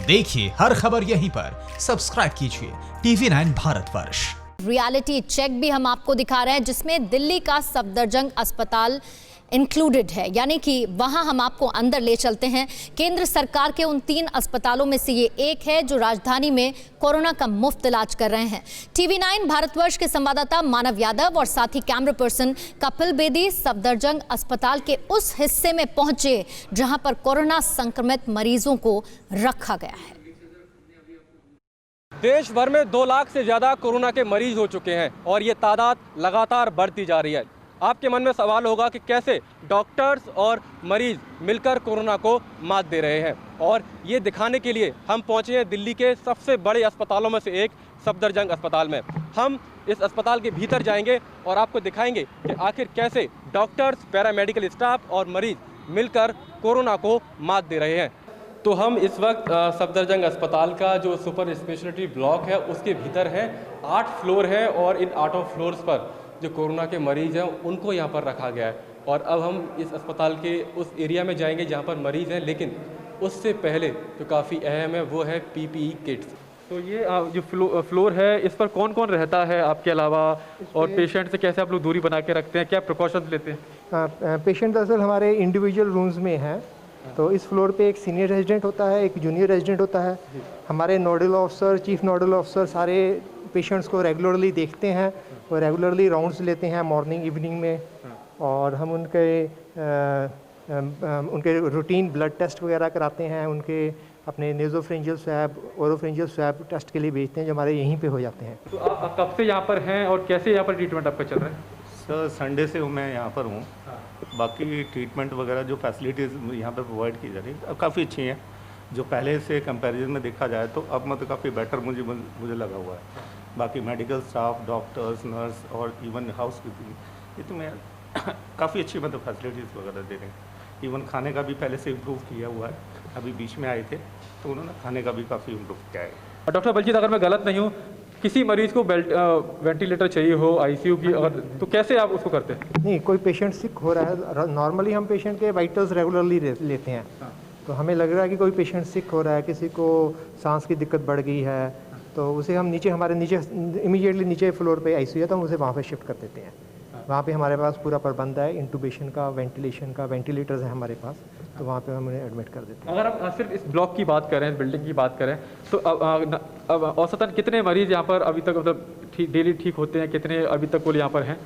देखिए हर खबर यहीं पर, सब्सक्राइब कीजिए TV9 भारतवर्ष। रियलिटी चेक भी हम आपको दिखा रहे हैं जिसमें दिल्ली का सफदरजंग अस्पताल इंक्लूडेड है, यानी कि वहां हम आपको अंदर ले चलते हैं। केंद्र सरकार के उन 3 अस्पतालों में से ये एक है जो राजधानी में कोरोना का मुफ्त इलाज कर रहे हैं। TV9 भारतवर्ष के संवाददाता मानव यादव और साथ ही कैमरा पर्सन कपिल बेदी सफदरजंग अस्पताल के उस हिस्से में पहुंचे जहां पर कोरोना संक्रमित मरीजों को रखा गया है। देश भर में 2 लाख से ज़्यादा कोरोना के मरीज हो चुके हैं और ये तादाद लगातार बढ़ती जा रही है। आपके मन में सवाल होगा कि कैसे डॉक्टर्स और मरीज मिलकर कोरोना को मात दे रहे हैं, और ये दिखाने के लिए हम पहुंचे हैं दिल्ली के सबसे बड़े अस्पतालों में से एक सफदरजंग अस्पताल में। हम इस अस्पताल के भीतर जाएंगे और आपको दिखाएंगे कि आखिर कैसे डॉक्टर्स, पैरामेडिकल स्टाफ और मरीज मिलकर कोरोना को मात दे रहे हैं। तो हम इस वक्त सफदरजंग अस्पताल का जो सुपर स्पेशलिटी ब्लॉक है उसके भीतर है। 8 फ्लोर है और इन 8 फ्लोर्स पर जो कोरोना के मरीज़ हैं उनको यहाँ पर रखा गया है। और अब हम इस अस्पताल के उस एरिया में जाएंगे जहाँ पर मरीज़ हैं, लेकिन उससे पहले जो काफ़ी अहम है वो है PPE किट्स। तो ये जो फ्लोर है इस पर कौन कौन रहता है आपके अलावा, और पेशेंट से कैसे आप लोग दूरी बना के रखते हैं, क्या प्रिकॉशंस लेते हैं? पेशेंट दरअसल हमारे इंडिविजुअल रूम्स में है। तो इस फ्लोर पे एक सीनियर रेजिडेंट होता है, एक जूनियर रेजिडेंट होता है। हमारे nodal officer, chief nodal officer सारे पेशेंट्स को रेगुलरली देखते हैं और रेगुलरली राउंड्स लेते हैं मॉर्निंग इवनिंग में, और हम उनके रूटीन ब्लड टेस्ट वगैरह कराते हैं। उनके अपने नेज़ोफ्रेंजियल स्वैब, ओरोफ्रेंजियल स्वैब टेस्ट के लिए भेजते हैं जो हमारे यहीं पे हो जाते हैं। तो आप कब से यहाँ पर हैं और कैसे यहाँ पर ट्रीटमेंट आपका चल रहा है? सर संडे से मैं यहाँ पर हूँ। बाकी ट्रीटमेंट वगैरह जो फैसिलिटीज़ यहाँ पर प्रोवाइड की जा रही है काफ़ी अच्छी हैं। जो पहले से कंपैरिजन में देखा जाए तो अब मतलब काफ़ी बेटर मुझे लगा हुआ है। बाकी मेडिकल स्टाफ, डॉक्टर्स, नर्स और इवन हाउस कीपिंग, ये तो मैं काफ़ी अच्छी मतलब फैसिलिटीज़ वगैरह दे रहे हैं। इवन खाने का भी पहले से इम्प्रूव किया हुआ है। अभी बीच में आए थे तो उन्होंने खाने का भी काफ़ी इम्प्रूव किया है। डॉक्टर बलजीत, अगर मैं गलत नहीं हूँ, किसी मरीज़ को वेंटिलेटर चाहिए हो ICU की, अगर तो कैसे आप उसको करते हैं? नहीं, कोई पेशेंट सिक हो रहा है, नॉर्मली हम पेशेंट के वाइटल्स रेगुलरली लेते हैं। तो हमें लग रहा है कि कोई पेशेंट सिक हो रहा है, किसी को सांस की दिक्कत बढ़ गई है, तो उसे हम हमारे नीचे इमीडिएटली नीचे फ्लोर पे ICU है तो हम उसे वहाँ पे शिफ्ट कर देते हैं। वहाँ पे हमारे पास पूरा प्रबंध है, इंटूबेशन का, वेंटिलेशन का, वेंटिलेटर्स हैं हमारे पास, तो वहाँ पे हम उन्हें एडमिट कर देते हैं। अगर आप सिर्फ इस ब्लॉक की बात करें, इस बिल्डिंग की बात करें, तो अब औसतन कितने मरीज़ यहाँ पर अभी तक मतलब डेली ठीक होते हैं? कितने अभी तक वो यहाँ पर हैं?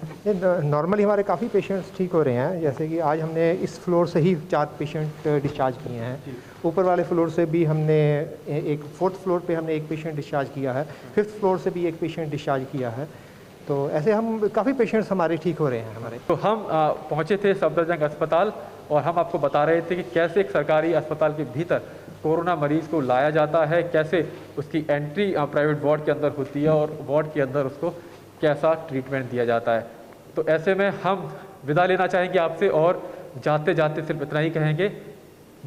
नॉर्मली हमारे काफ़ी पेशेंट्स ठीक हो रहे हैं। जैसे कि आज हमने इस फ्लोर से ही 4 पेशेंट डिस्चार्ज किए हैं। ऊपर वाले फ्लोर से भी हमने 4th फ्लोर पे हमने एक पेशेंट डिस्चार्ज किया है। 5th फ्लोर से भी एक पेशेंट डिस्चार्ज किया है। तो ऐसे हम काफ़ी पेशेंट्स हमारे ठीक हो रहे हैं हमारे। तो हम पहुँचे थे सफदरजंग अस्पताल और हम आपको बता रहे थे कि कैसे एक सरकारी अस्पताल के भीतर कोरोना मरीज़ को लाया जाता है, कैसे उसकी एंट्री प्राइवेट वार्ड के अंदर होती है और वार्ड के अंदर उसको कैसा ट्रीटमेंट दिया जाता है। तो ऐसे में हम विदा लेना चाहेंगे आपसे, और जाते जाते सिर्फ इतना ही कहेंगे,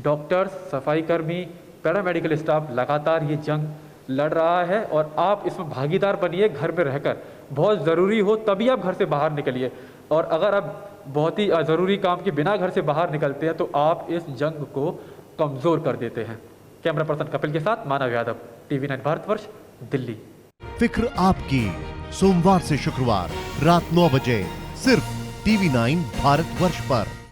डॉक्टर्स, सफाई कर्मी, पैरामेडिकल स्टाफ लगातार ये जंग लड़ रहा है और आप इसमें भागीदार बनिए। घर में रहकर बहुत ज़रूरी हो तभी आप घर से बाहर निकलिए, और अगर आप बहुत ही ज़रूरी काम के बिना घर से बाहर निकलते हैं तो आप इस जंग को कमज़ोर कर देते हैं। कैमरा पर्सन कपिल के साथ मानव यादव, TV9 भारतवर्ष, दिल्ली। फिक्र आपकी, सोमवार से शुक्रवार रात 9 बजे सिर्फ TV9 भारतवर्ष पर।